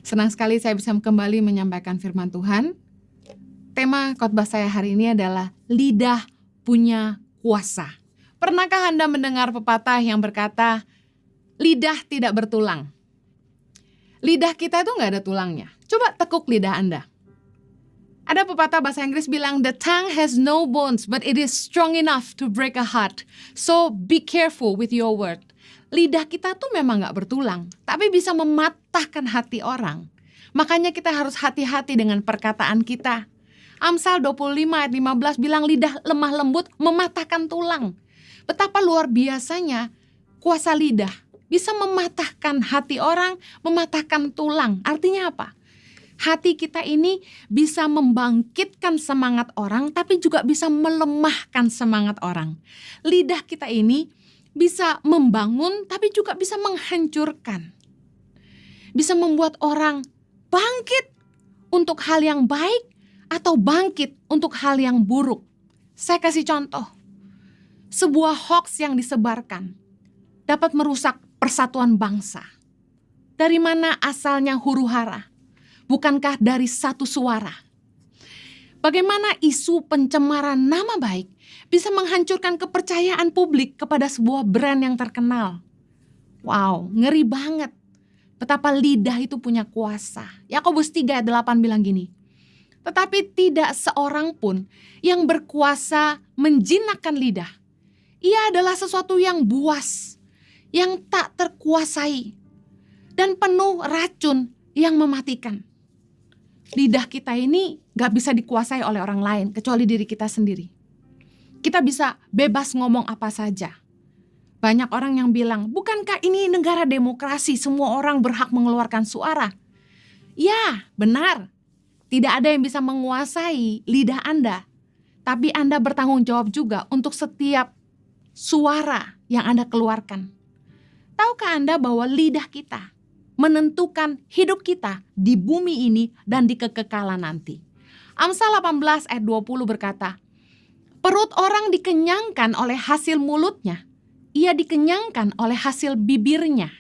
Senang sekali saya bisa kembali menyampaikan firman Tuhan. Tema khotbah saya hari ini adalah lidah punya kuasa. Pernahkah Anda mendengar pepatah yang berkata, lidah tidak bertulang? Lidah kita itu nggak ada tulangnya. Coba tekuk lidah Anda. Ada pepatah bahasa Inggris bilang, the tongue has no bones, but it is strong enough to break a heart. So be careful with your word. Lidah kita tuh memang gak bertulang, tapi bisa mematahkan hati orang. Makanya kita harus hati-hati dengan perkataan kita. Amsal 25 ayat 15 bilang lidah lemah lembut mematahkan tulang. Betapa luar biasanya kuasa lidah bisa mematahkan hati orang, mematahkan tulang. Artinya apa? Hati kita ini bisa membangkitkan semangat orang, tapi juga bisa melemahkan semangat orang. Lidah kita ini bisa membangun, tapi juga bisa menghancurkan. Bisa membuat orang bangkit untuk hal yang baik, atau bangkit untuk hal yang buruk. Saya kasih contoh. Sebuah hoax yang disebarkan dapat merusak persatuan bangsa. Dari mana asalnya huru-hara? Bukankah dari satu suara? Bagaimana isu pencemaran nama baik bisa menghancurkan kepercayaan publik kepada sebuah brand yang terkenal? Wow, ngeri banget. Betapa lidah itu punya kuasa. Yakobus 3 ayat 8 bilang gini, tetapi tidak seorang pun yang berkuasa menjinakkan lidah. Ia adalah sesuatu yang buas, yang tak terkuasai, dan penuh racun yang mematikan. Lidah kita ini gak bisa dikuasai oleh orang lain kecuali diri kita sendiri. Kita bisa bebas ngomong apa saja. Banyak orang yang bilang, bukankah ini negara demokrasi, semua orang berhak mengeluarkan suara? Ya, benar. Tidak ada yang bisa menguasai lidah Anda. Tapi Anda bertanggung jawab juga untuk setiap suara yang Anda keluarkan. Tahukah Anda bahwa lidah kita menentukan hidup kita di bumi ini dan di kekekalan nanti? Amsal 18 ayat 20 berkata, perut orang dikenyangkan oleh hasil mulutnya, ia dikenyangkan oleh hasil bibirnya.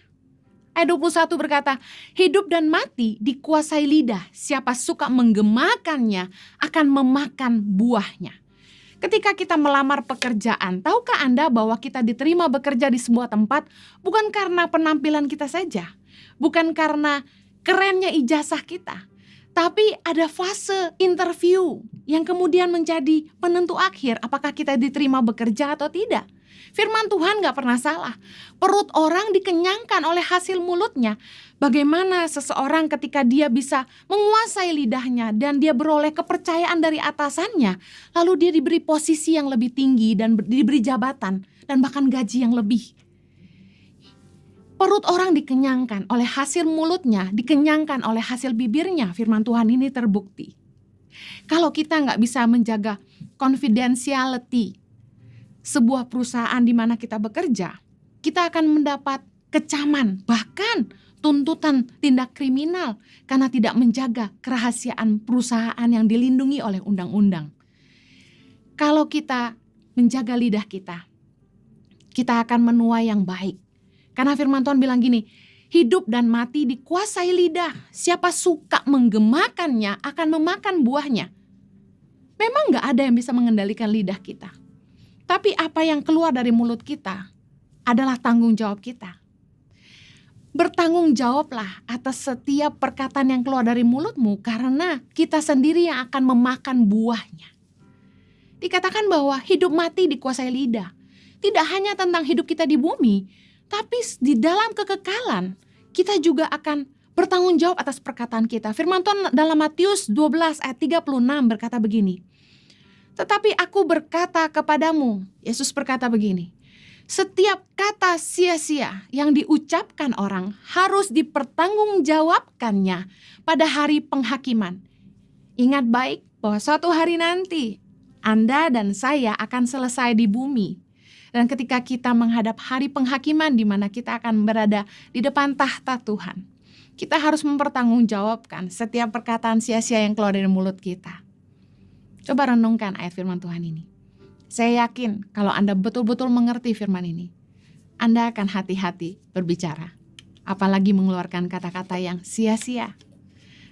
Ayat 21 berkata, hidup dan mati dikuasai lidah, siapa suka menggemakannya akan memakan buahnya. Ketika kita melamar pekerjaan, tahukah Anda bahwa kita diterima bekerja di sebuah tempat bukan karena penampilan kita saja, bukan karena kerennya ijazah kita, tapi ada fase interview yang kemudian menjadi penentu akhir apakah kita diterima bekerja atau tidak. Firman Tuhan gak pernah salah. Perut orang dikenyangkan oleh hasil mulutnya. Bagaimana seseorang ketika dia bisa menguasai lidahnya dan dia beroleh kepercayaan dari atasannya, lalu dia diberi posisi yang lebih tinggi dan diberi jabatan dan bahkan gaji yang lebih. Perut orang dikenyangkan oleh hasil mulutnya, dikenyangkan oleh hasil bibirnya. Firman Tuhan ini terbukti. Kalau kita gak bisa menjaga confidentiality sebuah perusahaan di mana kita bekerja, kita akan mendapat kecaman, bahkan tuntutan tindak kriminal karena tidak menjaga kerahasiaan perusahaan yang dilindungi oleh undang-undang. Kalau kita menjaga lidah kita, kita akan menuai yang baik. Karena firman Tuhan bilang gini, hidup dan mati dikuasai lidah, siapa suka menggemakannya akan memakan buahnya. Memang gak ada yang bisa mengendalikan lidah kita. Tapi apa yang keluar dari mulut kita adalah tanggung jawab kita. Bertanggung jawablah atas setiap perkataan yang keluar dari mulutmu karena kita sendiri yang akan memakan buahnya. Dikatakan bahwa hidup mati dikuasai lidah. Tidak hanya tentang hidup kita di bumi, tapi di dalam kekekalan kita juga akan bertanggung jawab atas perkataan kita. Firman Tuhan dalam Matius 12 ayat 36 berkata begini. Tetapi aku berkata kepadamu, Yesus berkata begini, setiap kata sia-sia yang diucapkan orang harus dipertanggungjawabkannya pada hari penghakiman. Ingat baik bahwa suatu hari nanti Anda dan saya akan selesai di bumi. Dan ketika kita menghadap hari penghakiman di mana kita akan berada di depan tahta Tuhan, kita harus mempertanggungjawabkan setiap perkataan sia-sia yang keluar dari mulut kita. Coba renungkan ayat firman Tuhan ini. Saya yakin kalau Anda betul-betul mengerti firman ini, Anda akan hati-hati berbicara. Apalagi mengeluarkan kata-kata yang sia-sia.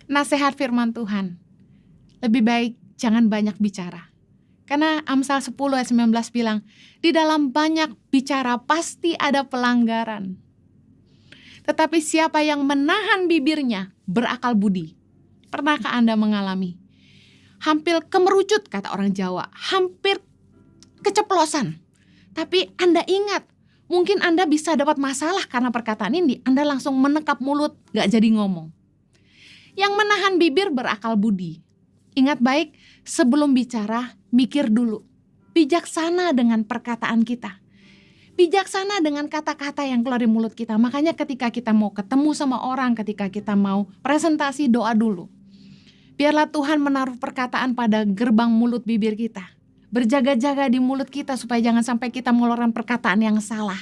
Nasihat firman Tuhan, lebih baik jangan banyak bicara. Karena Amsal 10 ayat 19 bilang, di dalam banyak bicara pasti ada pelanggaran. Tetapi siapa yang menahan bibirnya berakal budi. Pernahkah Anda mengalami? Hampir kemerucut kata orang Jawa, hampir keceplosan. Tapi Anda ingat, mungkin Anda bisa dapat masalah karena perkataan ini, Anda langsung menekap mulut, gak jadi ngomong. Yang menahan bibir berakal budi. Ingat baik, sebelum bicara, mikir dulu. Bijaksana dengan perkataan kita. Bijaksana dengan kata-kata yang keluar dari mulut kita. Makanya ketika kita mau ketemu sama orang, ketika kita mau presentasi, doa dulu. Biarlah Tuhan menaruh perkataan pada gerbang mulut bibir kita. Berjaga-jaga di mulut kita supaya jangan sampai kita mengeluarkan perkataan yang salah.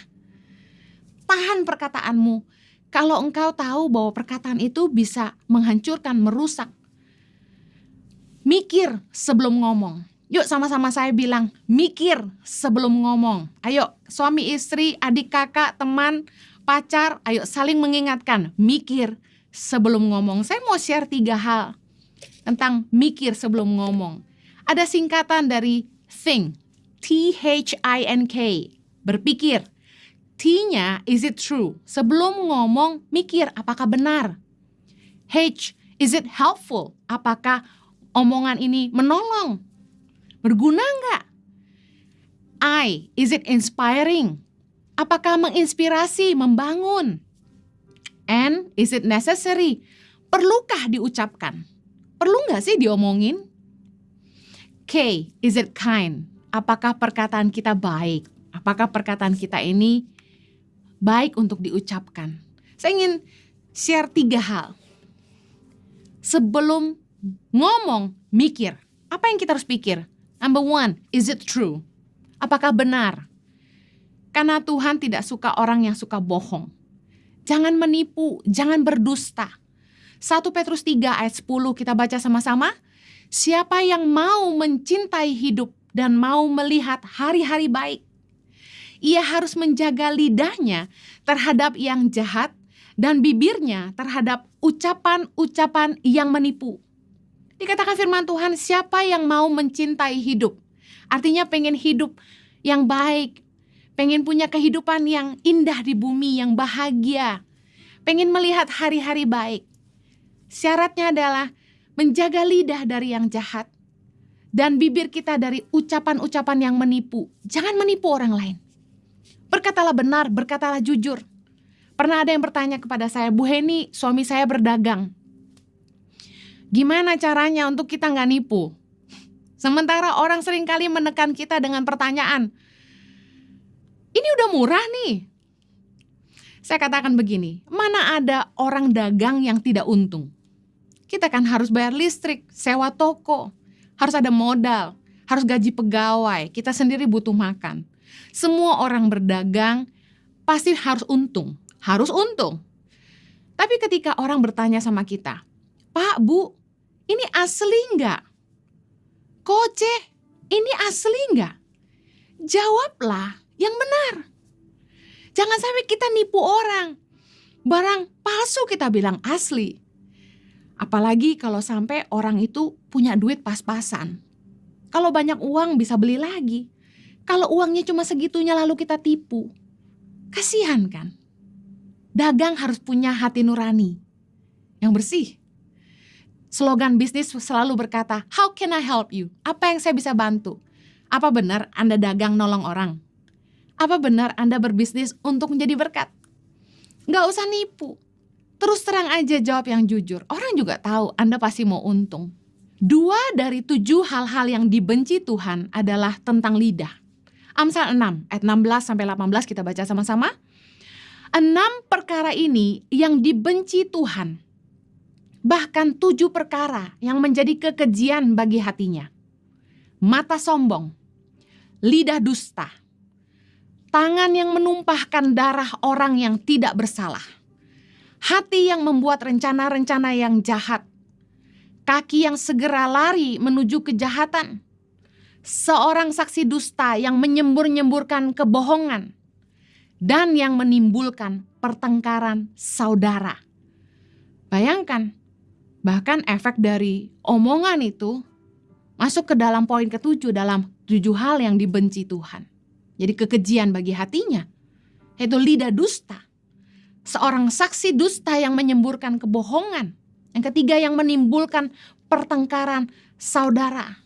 Tahan perkataanmu. Kalau engkau tahu bahwa perkataan itu bisa menghancurkan, merusak. Mikir sebelum ngomong. Yuk sama-sama saya bilang, mikir sebelum ngomong. Ayo suami istri, adik kakak, teman, pacar, ayo saling mengingatkan. Mikir sebelum ngomong. Saya mau share 3 hal tentang mikir sebelum ngomong. Ada singkatan dari think, T-H-I-N-K, berpikir. T-nya, is it true? Sebelum ngomong, mikir apakah benar. H, is it helpful? Apakah omongan ini menolong? Berguna enggak? I, is it inspiring? Apakah menginspirasi, membangun? N, is it necessary? Perlukah diucapkan? Perlu enggak sih diomongin? K, is it kind? Apakah perkataan kita baik? Apakah perkataan kita ini baik untuk diucapkan? Saya ingin share 3 hal. Sebelum ngomong, mikir. Apa yang kita harus pikir? Number 1, is it true? Apakah benar? Karena Tuhan tidak suka orang yang suka bohong. Jangan menipu, jangan berdusta. 1 Petrus 3 ayat 10 kita baca sama-sama. Siapa yang mau mencintai hidup dan mau melihat hari-hari baik, ia harus menjaga lidahnya terhadap yang jahat dan bibirnya terhadap ucapan-ucapan yang menipu. Dikatakan firman Tuhan, siapa yang mau mencintai hidup, artinya pengen hidup yang baik, pengen punya kehidupan yang indah di bumi, yang bahagia, pengen melihat hari-hari baik. Syaratnya adalah menjaga lidah dari yang jahat dan bibir kita dari ucapan-ucapan yang menipu. Jangan menipu orang lain. Berkatalah benar, berkatalah jujur. Pernah ada yang bertanya kepada saya, Bu Heni, suami saya berdagang. Gimana caranya untuk kita nggak nipu? Sementara orang seringkali menekan kita dengan pertanyaan, ini udah murah nih. Saya katakan begini, mana ada orang dagang yang tidak untung? Kita kan harus bayar listrik, sewa toko, harus ada modal, harus gaji pegawai, kita sendiri butuh makan. Semua orang berdagang pasti harus untung. Tapi ketika orang bertanya sama kita, Pak, Bu, ini asli nggak? Koce, ini asli nggak? Jawablah yang benar. Jangan sampai kita nipu orang. Barang palsu kita bilang asli. Apalagi kalau sampai orang itu punya duit pas-pasan. Kalau banyak uang bisa beli lagi. Kalau uangnya cuma segitunya lalu kita tipu. Kasihan kan? Dagang harus punya hati nurani yang bersih. Slogan bisnis selalu berkata, how can I help you? Apa yang saya bisa bantu? Apa benar Anda dagang nolong orang? Apa benar Anda berbisnis untuk menjadi berkat? Nggak usah nipu. Terus terang aja jawab yang jujur. Orang juga tahu Anda pasti mau untung. 2 dari 7 hal-hal yang dibenci Tuhan adalah tentang lidah. Amsal 6 ayat 16-18 kita baca sama-sama. 6 perkara ini yang dibenci Tuhan. Bahkan 7 perkara yang menjadi kekejian bagi hatinya. Mata sombong, lidah dusta, tangan yang menumpahkan darah orang yang tidak bersalah, hati yang membuat rencana-rencana yang jahat, kaki yang segera lari menuju kejahatan, seorang saksi dusta yang menyembur-nyemburkan kebohongan, dan yang menimbulkan pertengkaran saudara. Bayangkan, Bahkan efek dari omongan itu masuk ke dalam poin ke-7 dalam 7 hal yang dibenci Tuhan. Jadi kekejian bagi hatinya, yaitu lidah dusta. Seorang saksi dusta yang menyemburkan kebohongan. Yang ketiga yang menimbulkan pertengkaran saudara.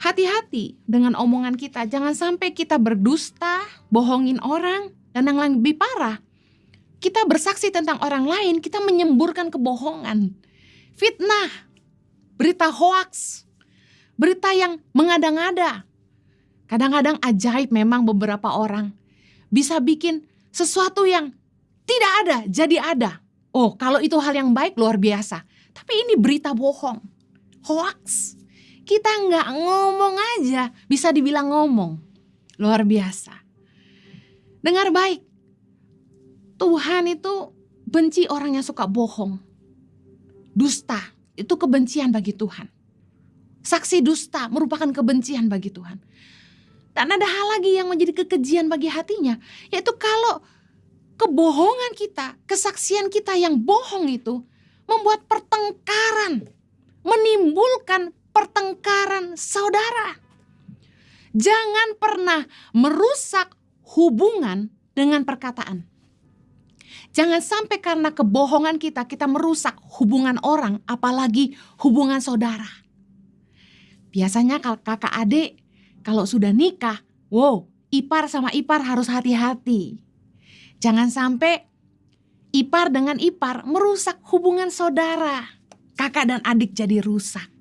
Hati-hati dengan omongan kita, jangan sampai kita berdusta, bohongin orang, dan yang lebih parah, kita bersaksi tentang orang lain, kita menyemburkan kebohongan, fitnah, berita hoaks, berita yang mengada-ngada. Kadang-kadang ajaib memang beberapa orang bisa bikin sesuatu yang tidak ada, jadi ada. Oh, kalau itu hal yang baik luar biasa. Tapi ini berita bohong, hoaks. Kita nggak ngomong aja, bisa dibilang ngomong. Luar biasa. Dengar baik. Tuhan itu benci orang yang suka bohong. Dusta, itu kebencian bagi Tuhan. Saksi dusta merupakan kebencian bagi Tuhan. Dan ada hal lagi yang menjadi kekejian bagi hatinya, yaitu kalau kebohongan kita, kesaksian kita yang bohong itu membuat pertengkaran, menimbulkan pertengkaran saudara. Jangan pernah merusak hubungan dengan perkataan. Jangan sampai karena kebohongan kita merusak hubungan orang, apalagi hubungan saudara. Biasanya kalau kakak adik, kalau sudah nikah, ipar sama ipar harus hati-hati. Jangan sampai ipar dengan ipar merusak hubungan saudara. Kakak dan adik jadi rusak.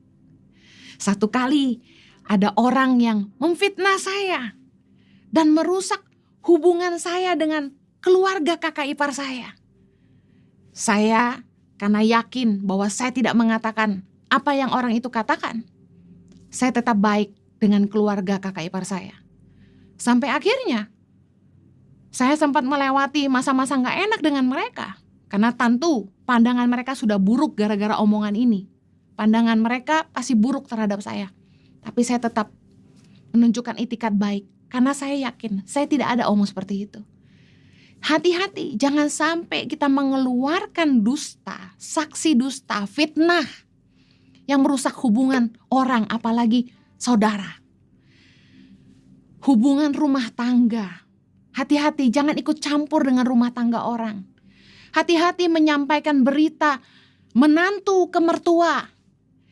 Satu kali ada orang yang memfitnah saya dan merusak hubungan saya dengan keluarga kakak ipar saya. Saya karena yakin bahwa saya tidak mengatakan apa yang orang itu katakan, saya tetap baik dengan keluarga kakak ipar saya. Sampai akhirnya saya sempat melewati masa-masa gak enak dengan mereka. Karena tentu pandangan mereka sudah buruk gara-gara omongan ini. Pandangan mereka pasti buruk terhadap saya. Tapi saya tetap menunjukkan itikat baik. Karena saya yakin saya tidak ada omong seperti itu. Hati-hati, jangan sampai kita mengeluarkan dusta, saksi dusta, fitnah yang merusak hubungan orang, apalagi saudara. Hubungan rumah tangga. Hati-hati, jangan ikut campur dengan rumah tangga orang. Hati-hati menyampaikan berita menantu ke mertua.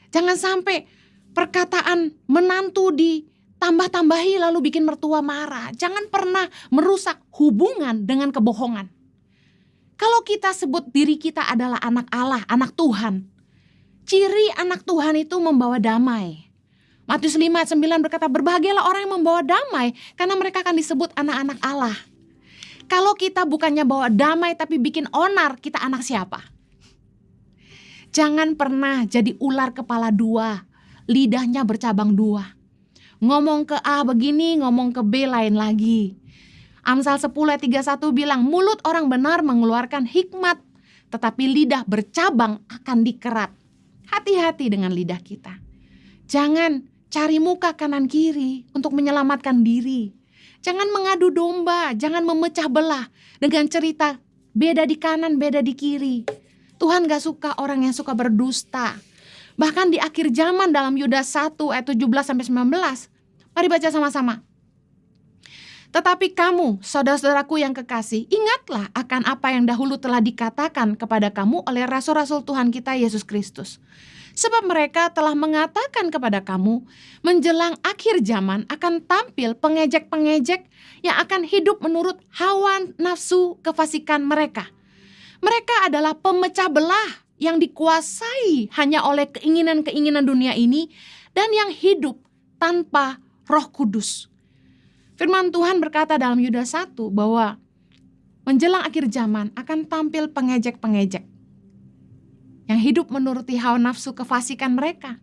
Jangan sampai perkataan menantu ditambah-tambahi lalu bikin mertua marah. Jangan pernah merusak hubungan dengan kebohongan. Kalau kita sebut diri kita adalah anak Allah, anak Tuhan, ciri anak Tuhan itu membawa damai. Matius 5:9 berkata, berbahagialah orang yang membawa damai, karena mereka akan disebut anak-anak Allah. Kalau kita bukannya bawa damai tapi bikin onar, kita anak siapa? Jangan pernah jadi ular kepala dua, lidahnya bercabang dua. Ngomong ke A begini, ngomong ke B lain lagi. Amsal 10:31 bilang, mulut orang benar mengeluarkan hikmat, tetapi lidah bercabang akan dikerat. Hati-hati dengan lidah kita. Jangan cari muka kanan kiri untuk menyelamatkan diri. Jangan mengadu domba, jangan memecah belah dengan cerita beda di kanan, beda di kiri. Tuhan gak suka orang yang suka berdusta. Bahkan di akhir zaman dalam Yudas 1 ayat 17-19. Mari baca sama-sama. Tetapi kamu, saudara-saudaraku yang kekasih, ingatlah akan apa yang dahulu telah dikatakan kepada kamu oleh rasul-rasul Tuhan kita Yesus Kristus. Sebab mereka telah mengatakan kepada kamu, menjelang akhir zaman akan tampil pengejek-pengejek yang akan hidup menurut hawa nafsu kefasikan mereka. Mereka adalah pemecah belah yang dikuasai hanya oleh keinginan-keinginan dunia ini dan yang hidup tanpa Roh Kudus. Firman Tuhan berkata dalam Yudas 1 bahwa menjelang akhir zaman akan tampil pengejek-pengejek yang hidup menuruti hawa nafsu kefasikan mereka.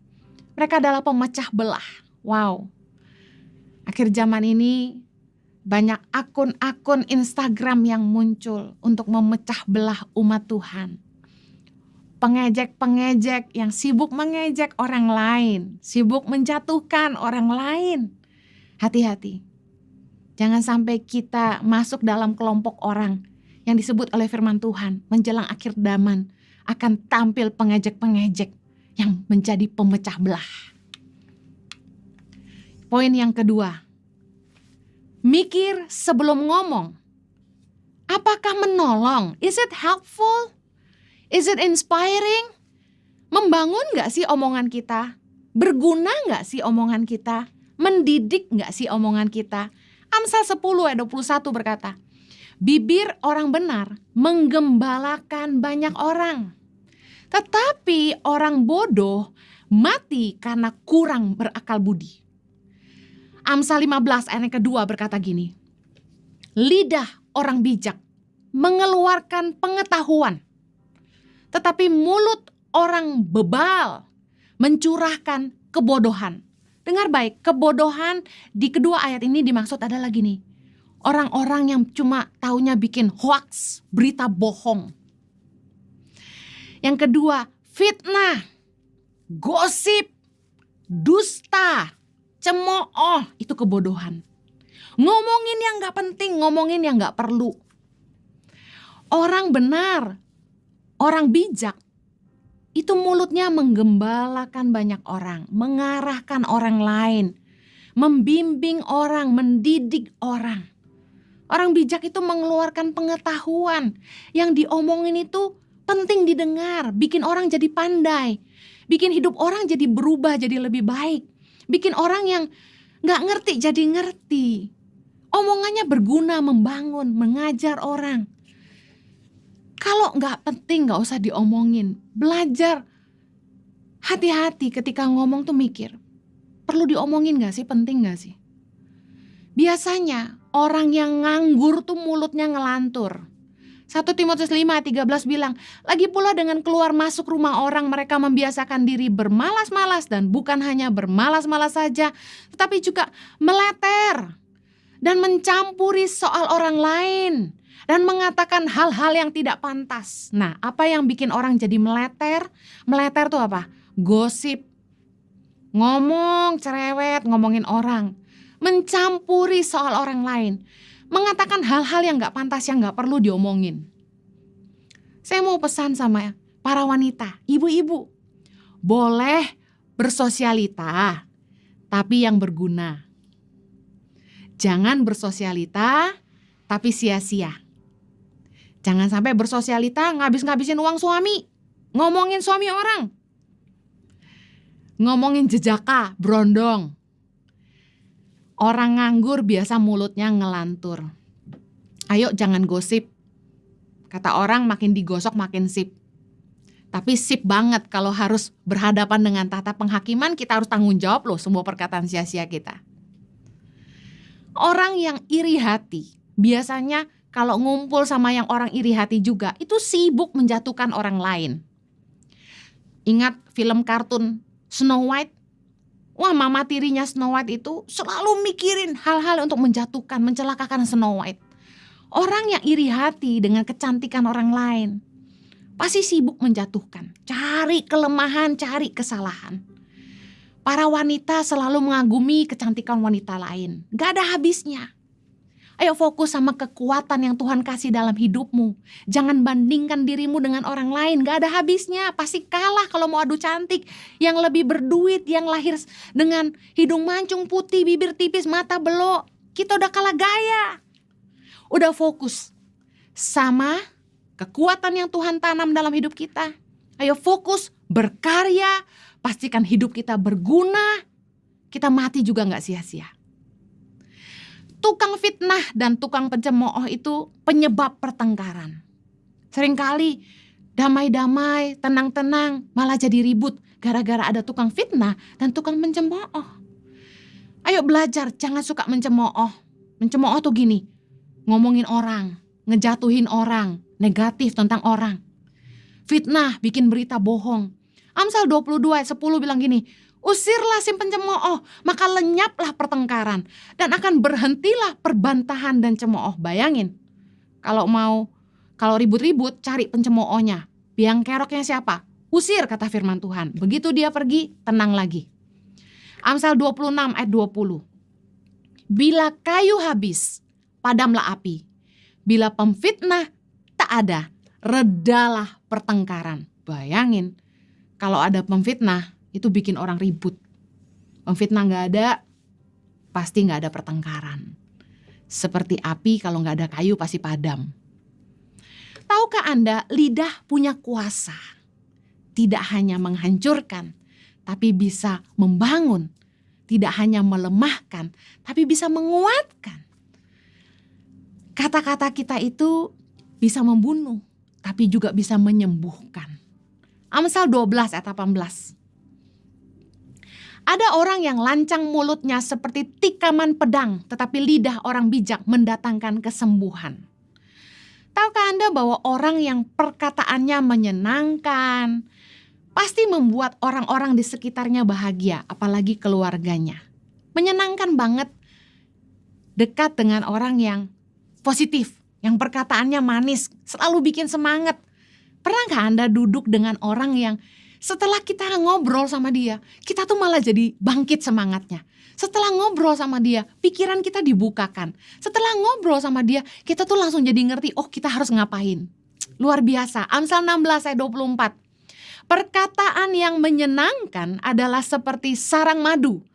Mereka adalah pemecah belah. Wow. Akhir zaman ini banyak akun-akun Instagram yang muncul untuk memecah belah umat Tuhan. Pengejek-pengejek yang sibuk mengejek orang lain, sibuk menjatuhkan orang lain. Hati-hati. Jangan sampai kita masuk dalam kelompok orang yang disebut oleh firman Tuhan menjelang akhir zaman akan tampil pengejek-pengejek yang menjadi pemecah belah. Poin yang kedua, mikir sebelum ngomong. Apakah menolong? Is it helpful? Is it inspiring? Membangun gak sih omongan kita? Berguna gak sih omongan kita? Mendidik gak sih omongan kita? Amsal 10 ayat 21 berkata, bibir orang benar menggembalakan banyak orang, tetapi orang bodoh mati karena kurang berakal budi. Amsal 15 ayat yang kedua berkata gini, lidah orang bijak mengeluarkan pengetahuan, tetapi mulut orang bebal mencurahkan kebodohan. Dengar baik, kebodohan di kedua ayat ini dimaksud adalah gini. Orang-orang yang cuma taunya bikin hoax, berita bohong. Yang kedua, fitnah, gosip, dusta, cemooh, itu kebodohan. Ngomongin yang gak penting, ngomongin yang gak perlu. Orang benar, orang bijak, itu mulutnya menggembalakan banyak orang, mengarahkan orang lain, membimbing orang, mendidik orang. Orang bijak itu mengeluarkan pengetahuan, yang diomongin itu penting didengar, bikin orang jadi pandai, bikin hidup orang jadi berubah, jadi lebih baik, bikin orang yang gak ngerti jadi ngerti. Omongannya berguna, membangun, mengajar orang. Kalau gak penting gak usah diomongin. Belajar. Hati-hati ketika ngomong tuh mikir. Perlu diomongin gak sih? Penting gak sih? Biasanya orang yang nganggur tuh mulutnya ngelantur. 1 Timotius 5:13 bilang, lagi pula dengan keluar masuk rumah orang mereka membiasakan diri bermalas-malas, dan bukan hanya bermalas-malas saja, tetapi juga meleter dan mencampuri soal orang lain dan mengatakan hal-hal yang tidak pantas. Nah, apa yang bikin orang jadi meleter? Meleter tuh apa? Gosip, ngomong cerewet, ngomongin orang, mencampuri soal orang lain, mengatakan hal-hal yang gak pantas, yang gak perlu diomongin. Saya mau pesan sama para wanita, ibu-ibu, boleh bersosialita, tapi yang berguna. Jangan bersosialita, tapi sia-sia. Jangan sampai bersosialita ngabis-ngabisin uang suami, ngomongin suami orang, ngomongin jejaka, berondong. Orang nganggur biasa mulutnya ngelantur. Ayo jangan gosip. Kata orang makin digosok makin sip. Tapi sip banget kalau harus berhadapan dengan tata penghakiman, kita harus tanggung jawab loh semua perkataan sia-sia kita. Orang yang iri hati biasanya kalau ngumpul sama yang orang iri hati juga, itu sibuk menjatuhkan orang lain. Ingat film kartun Snow White? Wah, mama tirinya Snow White itu selalu mikirin hal-hal untuk menjatuhkan, mencelakakan Snow White. Orang yang iri hati dengan kecantikan orang lain pasti sibuk menjatuhkan, cari kelemahan, cari kesalahan. Para wanita selalu mengagumi kecantikan wanita lain, gak ada habisnya. Ayo fokus sama kekuatan yang Tuhan kasih dalam hidupmu. Jangan bandingkan dirimu dengan orang lain. Gak ada habisnya. Pasti kalah kalau mau adu cantik. Yang lebih berduit, yang lahir dengan hidung mancung putih, bibir tipis, mata belok. Kita udah kalah gaya. Udah fokus sama kekuatan yang Tuhan tanam dalam hidup kita. Ayo fokus berkarya. Pastikan hidup kita berguna. Kita mati juga gak sia-sia. Tukang fitnah dan tukang pencemooh itu penyebab pertengkaran. Seringkali damai-damai, tenang-tenang, malah jadi ribut gara-gara ada tukang fitnah dan tukang pencemooh. Ayo belajar, jangan suka mencemooh. Mencemooh tuh gini, ngomongin orang, ngejatuhin orang, negatif tentang orang. Fitnah, bikin berita bohong. Amsal 22 ayat 10 bilang gini, usirlah si pencemooh, maka lenyaplah pertengkaran, dan akan berhentilah perbantahan dan cemooh. Bayangin, kalau ribut-ribut, cari pencemoohnya. Biang keroknya siapa? Usir, kata firman Tuhan. Begitu dia pergi, tenang lagi. Amsal 26 ayat 20. Bila kayu habis, padamlah api. Bila pemfitnah tak ada, redalah pertengkaran. Bayangin, kalau ada pemfitnah, itu bikin orang ribut. Pemfitnah nggak ada, pasti nggak ada pertengkaran. Seperti api kalau nggak ada kayu pasti padam. Tahukah Anda, lidah punya kuasa. Tidak hanya menghancurkan, tapi bisa membangun. Tidak hanya melemahkan, tapi bisa menguatkan. Kata-kata kita itu bisa membunuh, tapi juga bisa menyembuhkan. Amsal 12 ayat 18. Ada orang yang lancang mulutnya seperti tikaman pedang, tetapi lidah orang bijak mendatangkan kesembuhan. Tahukah Anda bahwa orang yang perkataannya menyenangkan, pasti membuat orang-orang di sekitarnya bahagia, apalagi keluarganya. Menyenangkan banget dekat dengan orang yang positif, yang perkataannya manis, selalu bikin semangat. Pernahkah Anda duduk dengan orang yang setelah kita ngobrol sama dia, kita tuh malah jadi bangkit semangatnya. Setelah ngobrol sama dia, pikiran kita dibukakan. Setelah ngobrol sama dia, kita tuh langsung jadi ngerti, oh kita harus ngapain. Luar biasa. Amsal 16 ayat 24. Perkataan yang menyenangkan adalah seperti sarang madu,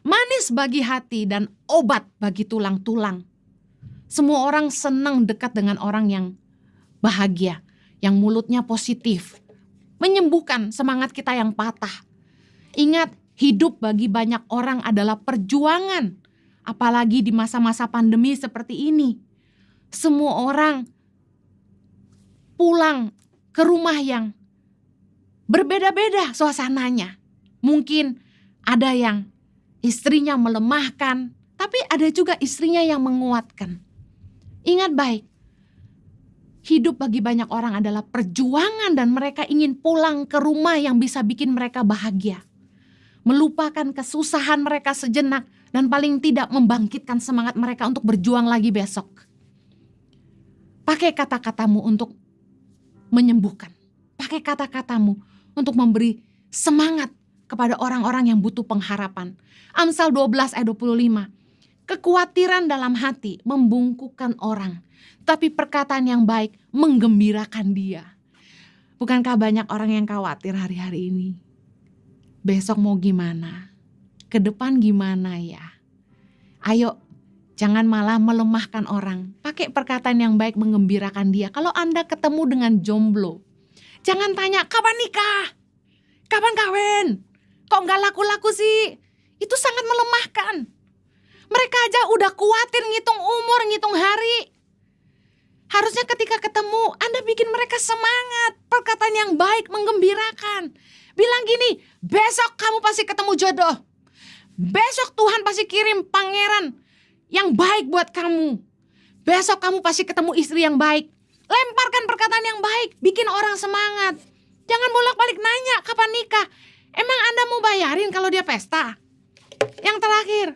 manis bagi hati dan obat bagi tulang-tulang. Semua orang senang dekat dengan orang yang bahagia, yang mulutnya positif, menyembuhkan semangat kita yang patah. Ingat, hidup bagi banyak orang adalah perjuangan, apalagi di masa-masa pandemi seperti ini. Semua orang pulang ke rumah yang berbeda-beda suasananya. Mungkin ada yang istrinya melemahkan, tapi ada juga istrinya yang menguatkan. Ingat baik, hidup bagi banyak orang adalah perjuangan dan mereka ingin pulang ke rumah yang bisa bikin mereka bahagia. Melupakan kesusahan mereka sejenak dan paling tidak membangkitkan semangat mereka untuk berjuang lagi besok. Pakai kata-katamu untuk menyembuhkan. Pakai kata-katamu untuk memberi semangat kepada orang-orang yang butuh pengharapan. Amsal 12 ayat 25. Kekhawatiran dalam hati membungkukkan orang, tapi perkataan yang baik menggembirakan dia. Bukankah banyak orang yang khawatir hari-hari ini? Besok mau gimana? Ke depan gimana ya? Ayo, jangan malah melemahkan orang. Pakai perkataan yang baik menggembirakan dia. Kalau Anda ketemu dengan jomblo, jangan tanya, kapan nikah? Kapan kawin? Kok gak laku-laku sih? Itu sangat melemahkan. Mereka aja udah khawatir ngitung umur, ngitung hari. Harusnya ketika ketemu, Anda bikin mereka semangat. Perkataan yang baik menggembirakan. Bilang gini, besok kamu pasti ketemu jodoh. Besok Tuhan pasti kirim pangeran yang baik buat kamu. Besok kamu pasti ketemu istri yang baik. Lemparkan perkataan yang baik, bikin orang semangat. Jangan bolak-balik nanya kapan nikah. Emang Anda mau bayarin kalau dia pesta? Yang terakhir,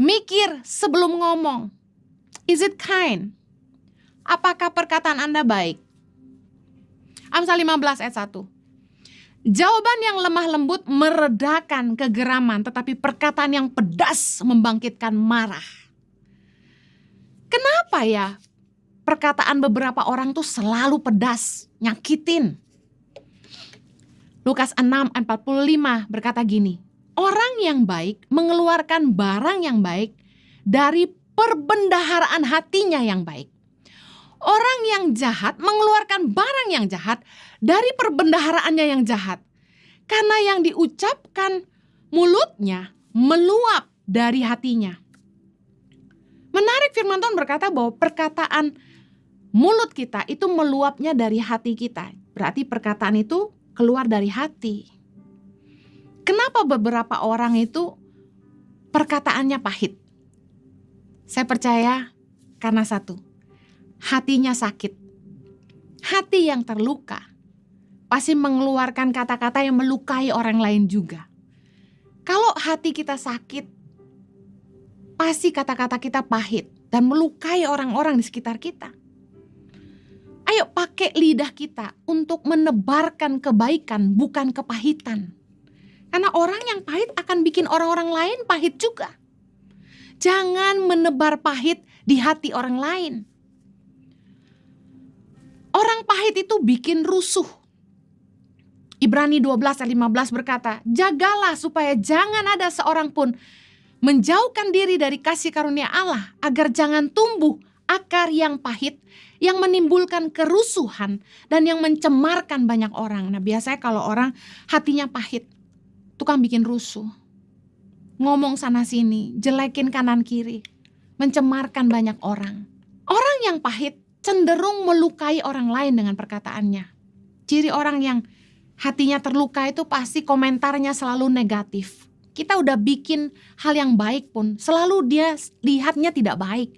mikir sebelum ngomong. Is it kind? Apakah perkataan Anda baik? Amsal 15 ayat 1. Jawaban yang lemah lembut meredakan kegeraman, tetapi perkataan yang pedas membangkitkan marah. Kenapa ya perkataan beberapa orang tuh selalu pedas, nyakitin? Lukas 6 ayat 45 berkata gini, orang yang baik mengeluarkan barang yang baik dari perbendaharaan hatinya yang baik. Orang yang jahat mengeluarkan barang yang jahat dari perbendaharaannya yang jahat. Karena yang diucapkan mulutnya meluap dari hatinya. Menarik, firman Tuhan berkata bahwa perkataan mulut kita itu meluapnya dari hati kita. Berarti perkataan itu keluar dari hati. Kenapa beberapa orang itu perkataannya pahit? Saya percaya karena satu. Hatinya sakit. Hati yang terluka pasti mengeluarkan kata-kata yang melukai orang lain juga. Kalau hati kita sakit, pasti kata-kata kita pahit dan melukai orang-orang di sekitar kita. Ayo pakai lidah kita untuk menebarkan kebaikan, bukan kepahitan. Karena orang yang pahit akan bikin orang-orang lain pahit juga. Jangan menebar pahit di hati orang lain. Orang pahit itu bikin rusuh. Ibrani 12 ayat 15 berkata, jagalah supaya jangan ada seorang pun menjauhkan diri dari kasih karunia Allah, agar jangan tumbuh akar yang pahit, yang menimbulkan kerusuhan dan yang mencemarkan banyak orang. Nah, biasanya kalau orang hatinya pahit, tukang bikin rusuh, ngomong sana sini, jelekin kanan kiri, mencemarkan banyak orang. Orang yang pahit cenderung melukai orang lain dengan perkataannya. Ciri orang yang hatinya terluka itu pasti komentarnya selalu negatif. Kita udah bikin hal yang baik pun selalu dia lihatnya tidak baik.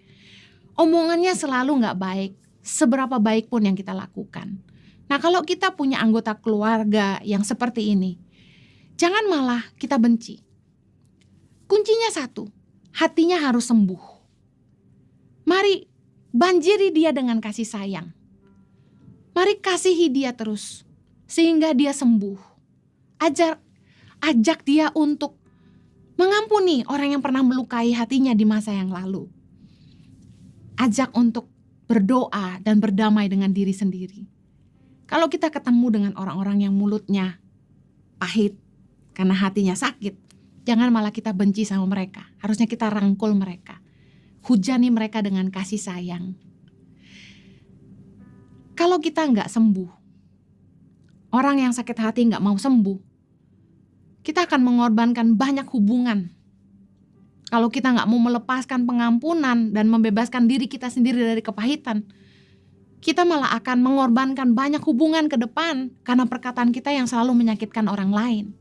Omongannya selalu gak baik, seberapa baik pun yang kita lakukan. Nah, kalau kita punya anggota keluarga yang seperti ini, jangan malah kita benci. Kuncinya satu, hatinya harus sembuh. Mari banjiri dia dengan kasih sayang. Mari kasihi dia terus, sehingga dia sembuh. Ajak dia untuk mengampuni orang yang pernah melukai hatinya di masa yang lalu. Ajak untuk berdoa dan berdamai dengan diri sendiri. Kalau kita ketemu dengan orang-orang yang mulutnya pahit karena hatinya sakit, jangan malah kita benci sama mereka. Harusnya kita rangkul mereka. Hujani mereka dengan kasih sayang. Kalau kita nggak sembuh, orang yang sakit hati nggak mau sembuh, kita akan mengorbankan banyak hubungan. Kalau kita nggak mau melepaskan pengampunan dan membebaskan diri kita sendiri dari kepahitan, kita malah akan mengorbankan banyak hubungan ke depan karena perkataan kita yang selalu menyakitkan orang lain.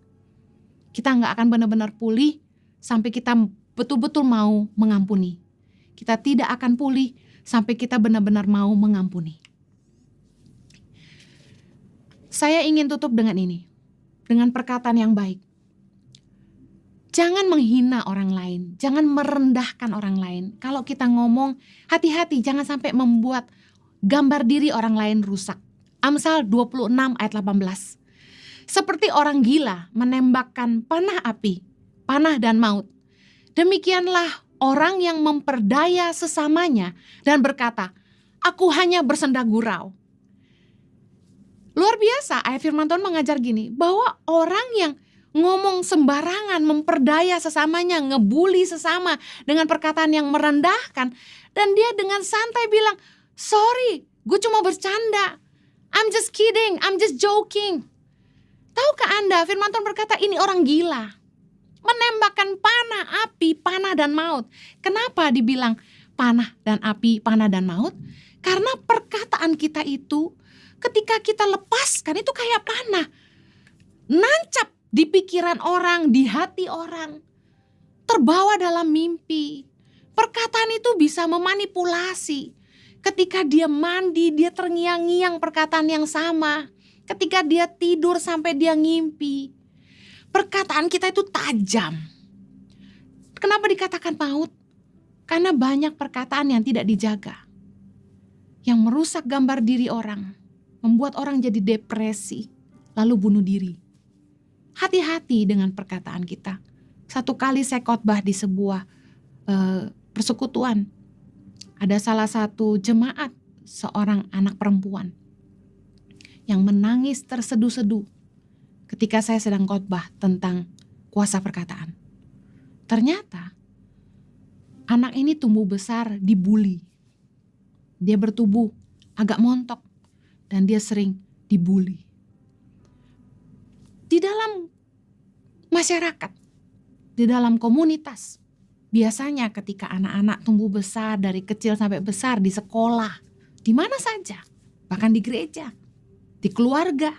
Kita nggak akan benar-benar pulih sampai kita betul-betul mau mengampuni. Kita tidak akan pulih sampai kita benar-benar mau mengampuni. Saya ingin tutup dengan ini, dengan perkataan yang baik. Jangan menghina orang lain, jangan merendahkan orang lain. Kalau kita ngomong, hati-hati jangan sampai membuat gambar diri orang lain rusak. Amsal 26 ayat 18. Seperti orang gila menembakkan panah api, panah dan maut. Demikianlah orang yang memperdaya sesamanya dan berkata, aku hanya bersenda gurau. Luar biasa, ayat firman Tuhan mengajar gini, bahwa orang yang ngomong sembarangan, memperdaya sesamanya, ngebully sesama dengan perkataan yang merendahkan, dan dia dengan santai bilang, sorry, gue cuma bercanda, I'm just kidding, I'm just joking. Tahukah Anda, firman Tuhan berkata ini orang gila, menembakkan panah, api, panah dan maut. Kenapa dibilang panah dan api, panah dan maut? Karena perkataan kita itu ketika kita lepaskan itu kayak panah, nancap di pikiran orang, di hati orang, terbawa dalam mimpi. Perkataan itu bisa memanipulasi. Ketika dia mandi, dia terngiang-ngiang perkataan yang sama. Ketika dia tidur sampai dia ngimpi. Perkataan kita itu tajam. Kenapa dikatakan maut? Karena banyak perkataan yang tidak dijaga, yang merusak gambar diri orang, membuat orang jadi depresi, lalu bunuh diri. Hati-hati dengan perkataan kita. Satu kali saya khotbah di sebuah persekutuan. Ada salah satu jemaat, seorang anak perempuan yang menangis terseduh-seduh ketika saya sedang khotbah tentang kuasa perkataan. Ternyata anak ini tumbuh besar dibully. Dia bertubuh agak montok dan dia sering dibully. Di dalam masyarakat, di dalam komunitas, biasanya ketika anak-anak tumbuh besar dari kecil sampai besar di sekolah, di mana saja, bahkan di gereja, di keluarga,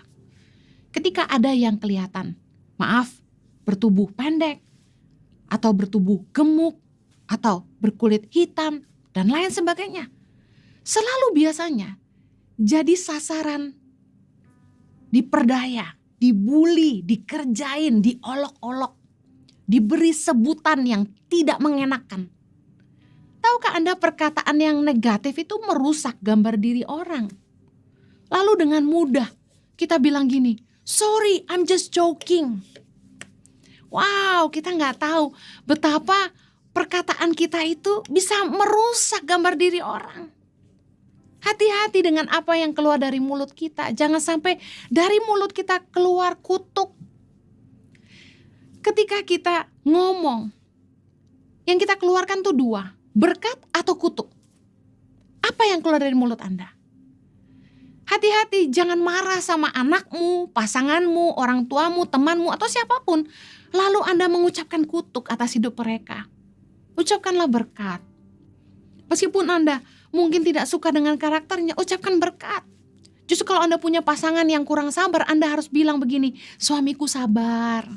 ketika ada yang kelihatan, bertubuh pendek, atau bertubuh gemuk, atau berkulit hitam, dan lain sebagainya, selalu biasanya jadi sasaran diperdaya, dibully, dikerjain, diolok-olok, diberi sebutan yang tidak mengenakan. Tahukah Anda perkataan yang negatif itu merusak gambar diri orang? Lalu dengan mudah kita bilang gini, sorry, I'm just joking. Wow, kita nggak tahu betapa perkataan kita itu bisa merusak gambar diri orang. Hati-hati dengan apa yang keluar dari mulut kita. Jangan sampai dari mulut kita keluar kutuk. Ketika kita ngomong, yang kita keluarkan tuh dua, berkat atau kutuk. Apa yang keluar dari mulut Anda? Hati-hati, jangan marah sama anakmu, pasanganmu, orang tuamu, temanmu, atau siapapun. Lalu Anda mengucapkan kutuk atas hidup mereka. Ucapkanlah berkat. Meskipun Anda mungkin tidak suka dengan karakternya, ucapkan berkat. Justru kalau Anda punya pasangan yang kurang sabar, Anda harus bilang begini, suamiku sabar.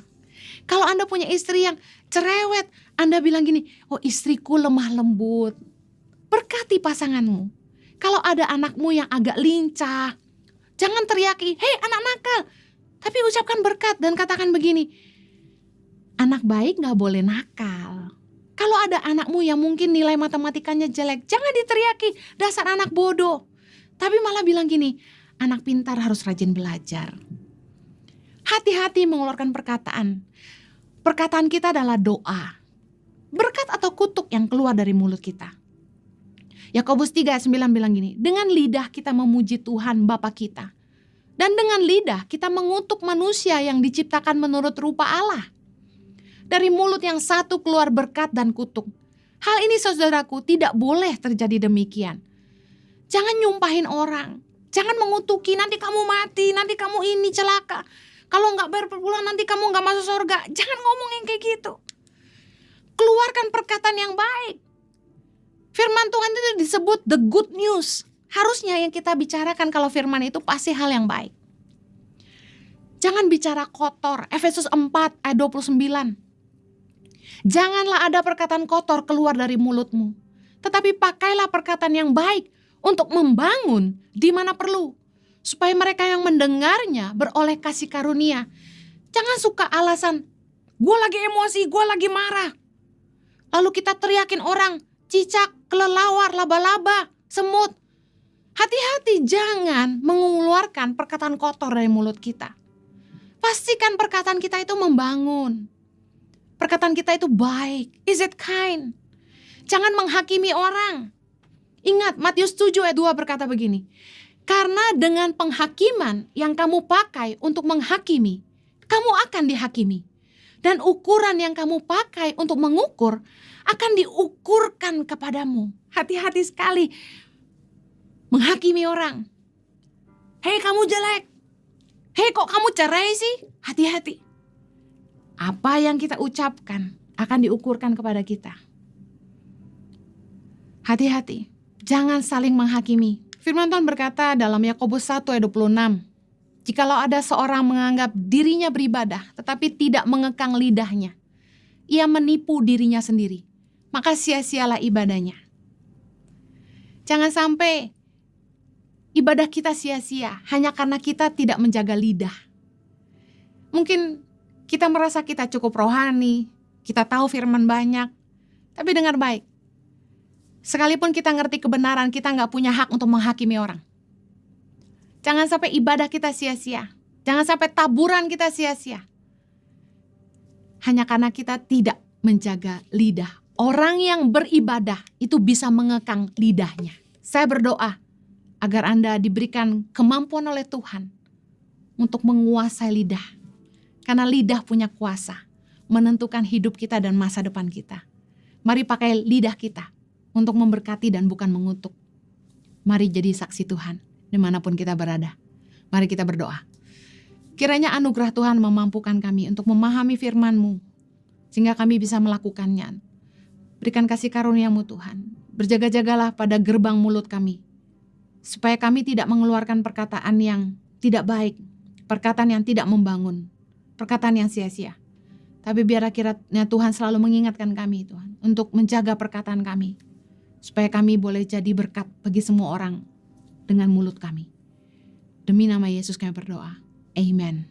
Kalau Anda punya istri yang cerewet, Anda bilang gini, oh istriku lemah lembut. Berkati pasanganmu. Kalau ada anakmu yang agak lincah, jangan teriaki, hei anak nakal. Tapi ucapkan berkat dan katakan begini, anak baik gak boleh nakal. Kalau ada anakmu yang mungkin nilai matematikanya jelek, jangan diteriaki, dasar anak bodoh. Tapi malah bilang gini, anak pintar harus rajin belajar. Hati-hati mengeluarkan perkataan. Perkataan kita adalah doa. Berkat atau kutuk yang keluar dari mulut kita. Yakobus 3:9 bilang gini, dengan lidah kita memuji Tuhan Bapa kita. Dan dengan lidah kita mengutuk manusia yang diciptakan menurut rupa Allah. Dari mulut yang satu keluar berkat dan kutuk. Hal ini saudaraku tidak boleh terjadi demikian. Jangan nyumpahin orang. Jangan mengutuki, nanti kamu mati, nanti kamu ini celaka. Kalau gak bayar per bulan nanti kamu gak masuk surga. Jangan ngomong yang kayak gitu. Keluarkan perkataan yang baik. Firman Tuhan itu disebut the good news. Harusnya yang kita bicarakan kalau firman itu pasti hal yang baik. Jangan bicara kotor. Efesus 4 ayat 29. Janganlah ada perkataan kotor keluar dari mulutmu. Tetapi pakailah perkataan yang baik untuk membangun di mana perlu. Supaya mereka yang mendengarnya beroleh kasih karunia. Jangan suka alasan, gue lagi emosi, gue lagi marah. Lalu kita teriakin orang, cicak, kelelawar, laba-laba, semut. Hati-hati jangan mengeluarkan perkataan kotor dari mulut kita. Pastikan perkataan kita itu membangun. Perkataan kita itu baik. Is it kind? Jangan menghakimi orang. Ingat Matius 7 ayat 2 berkata begini. Karena dengan penghakiman yang kamu pakai untuk menghakimi, kamu akan dihakimi. Dan ukuran yang kamu pakai untuk mengukur akan diukurkan kepadamu. Hati-hati sekali menghakimi orang. Hei kamu jelek. Hei kok kamu cerai sih? Hati-hati. Apa yang kita ucapkan akan diukurkan kepada kita. Hati-hati. Jangan saling menghakimi. Firman Tuhan berkata dalam Yakobus 1 ayat 26. Jikalau ada seorang menganggap dirinya beribadah tetapi tidak mengekang lidahnya, ia menipu dirinya sendiri. Maka sia-sialah ibadahnya. Jangan sampai ibadah kita sia-sia hanya karena kita tidak menjaga lidah. Mungkin kita merasa kita cukup rohani, kita tahu firman banyak, tapi dengar baik. Sekalipun kita ngerti kebenaran, kita gak punya hak untuk menghakimi orang. Jangan sampai ibadah kita sia-sia. Jangan sampai taburan kita sia-sia. Hanya karena kita tidak menjaga lidah. Orang yang beribadah itu bisa mengekang lidahnya. Saya berdoa agar Anda diberikan kemampuan oleh Tuhan untuk menguasai lidah. Karena lidah punya kuasa menentukan hidup kita dan masa depan kita. Mari pakai lidah kita untuk memberkati dan bukan mengutuk. Mari jadi saksi Tuhan dimanapun kita berada. Mari kita berdoa. Kiranya anugerah Tuhan memampukan kami untuk memahami firman-Mu, sehingga kami bisa melakukannya. Berikan kasih karunia-Mu Tuhan. Berjaga-jagalah pada gerbang mulut kami, supaya kami tidak mengeluarkan perkataan yang tidak baik, perkataan yang tidak membangun, perkataan yang sia-sia. Tapi biar kiranya Tuhan selalu mengingatkan kami Tuhan, untuk menjaga perkataan kami, supaya kami boleh jadi berkat bagi semua orang dengan mulut kami. Demi nama Yesus kami berdoa. Amen.